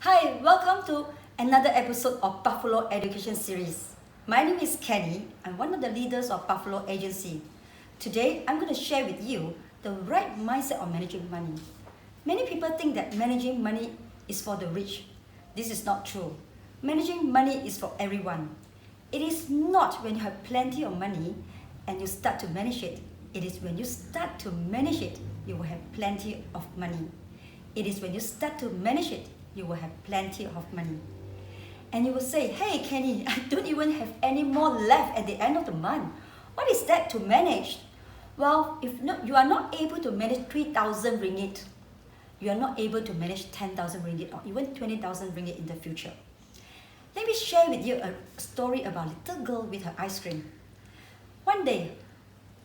Hi, welcome to another episode of Buffalo Education Series. My name is Kenny. I'm one of the leaders of Buffalo Agency. Today, I'm going to share with you the right mindset of managing money. Many people think that managing money is for the rich. This is not true. Managing money is for everyone. It is not when you have plenty of money and you start to manage it. It is when you start to manage it, you will have plenty of money. It is when you start to manage it, you will have plenty of money. And you will say, hey Kenny, I don't even have any more left at the end of the month. What is that to manage? Well, if you are not able to manage 3,000 ringgit, you are not able to manage 10,000 ringgit or even 20,000 ringgit in the future. Let me share with you a story about a little girl with her ice cream. One day,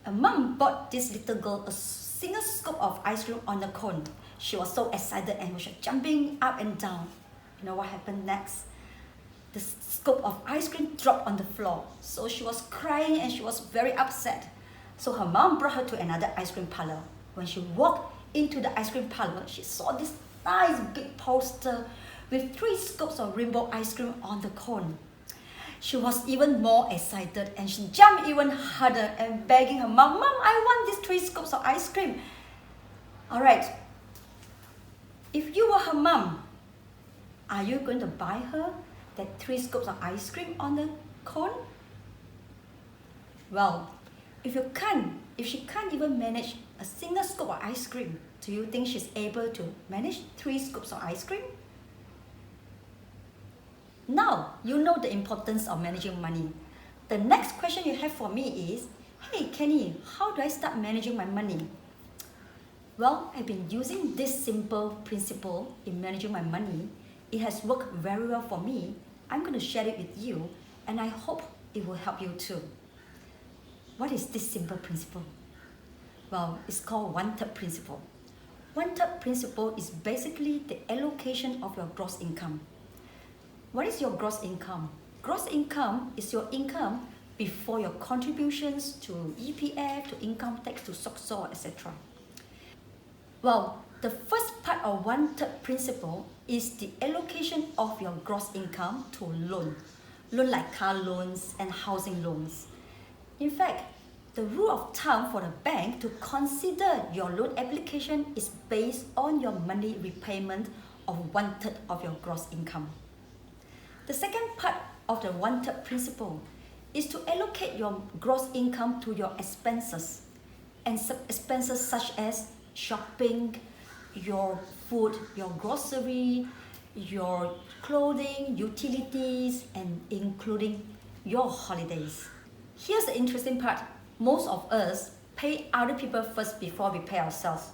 a mom bought this little girl a single scoop of ice cream on a cone. She was so excited and was jumping up and down. You know what happened next? The scoop of ice cream dropped on the floor. So she was crying and she was very upset. So her mom brought her to another ice cream parlor. When she walked into the ice cream parlor, she saw this nice big poster with 3 scoops of rainbow ice cream on the cone. She was even more excited and she jumped even harder and begging her mom, Mom, I want these 3 scoops of ice cream. Alright, if you were her mom, are you going to buy her that 3 scoops of ice cream on the cone? Well, if she can't even manage a single scoop of ice cream, do you think she's able to manage 3 scoops of ice cream? Now, you know the importance of managing money. The next question you have for me is, hey Kenny, how do I start managing my money? Well, I've been using this simple principle in managing my money. It has worked very well for me. I'm going to share it with you and I hope it will help you too. What is this simple principle? Well, it's called 1/3 principle. 1/3 principle is basically the allocation of your gross income. What is your gross income? Gross income is your income before your contributions to EPF, to income tax, to SOCSO, etc. Well, the first part of 1/3 principle is the allocation of your gross income to loan like car loans and housing loans. In fact, the rule of thumb for the bank to consider your loan application is based on your monthly repayment of 1/3 of your gross income. The second part of the 1/3 principle is to allocate your gross income to your expenses, and expenses such as shopping, your food, your grocery, your clothing, utilities, and including your holidays. Here's the interesting part. Most of us pay other people first before we pay ourselves.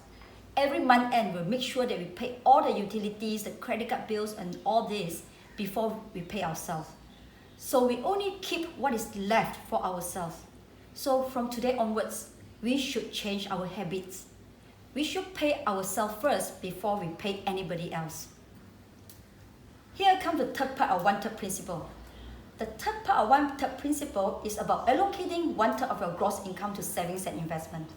Every month end, we'll make sure that we pay all the utilities, the credit card bills, and all this before we pay ourselves. So we only keep what is left for ourselves. So from today onwards, we should change our habits. We should pay ourselves first before we pay anybody else. Here comes the third part of 1/3 principle. The third part of 1/3 principle is about allocating 1/3 of your gross income to savings and investment.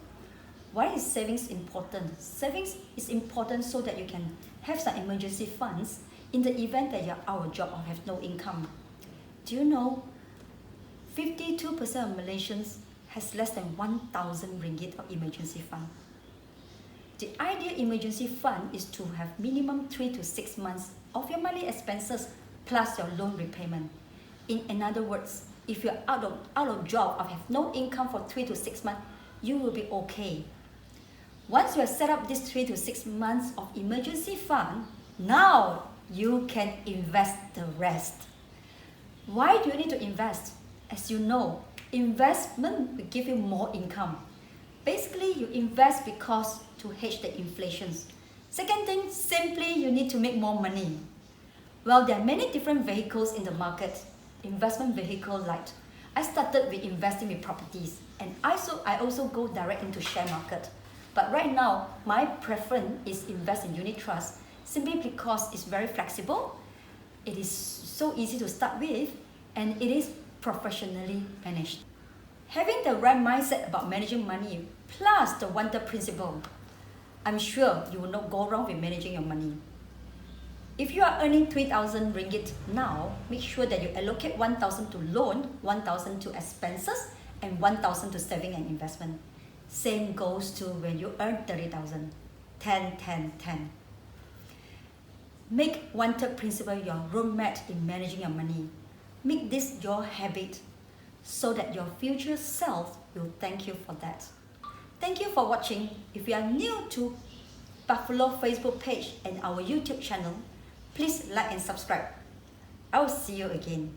Why is savings important? Savings is important so that you can have some emergency funds in the event that you're out of job or have no income. Do you know 52% of Malaysians has less than 1,000 ringgit of emergency fund? The ideal emergency fund is to have minimum 3 to 6 months of your monthly expenses plus your loan repayment. In other words, if you're out of job or have no income for 3 to 6 months, you will be okay. Once you have set up this 3 to 6 months of emergency fund, now you can invest the rest. Why do you need to invest? As you know, investment will give you more income. Basically, you invest because to hedge the inflations. Second thing, simply you need to make more money. Well, there are many different vehicles in the market. Investment vehicle like I started with investing with properties, and I also go direct into share market. But right now, my preference is invest in unit trust simply because it's very flexible, it is so easy to start with, and it is professionally managed. Having the right mindset about managing money plus the 1/3 principle, I'm sure you will not go wrong with managing your money. If you are earning 3,000 ringgit now, make sure that you allocate 1,000 to loan, 1,000 to expenses, and 1,000 to saving and investment. Same goes to when you earn 30,000. 10, 10, 10. Make wanted principle your roadmap in managing your money. Make this your habit so that your future self will thank you for that. Thank you for watching. If you are new to Buffalo Facebook page and our YouTube channel, please like and subscribe. I will see you again.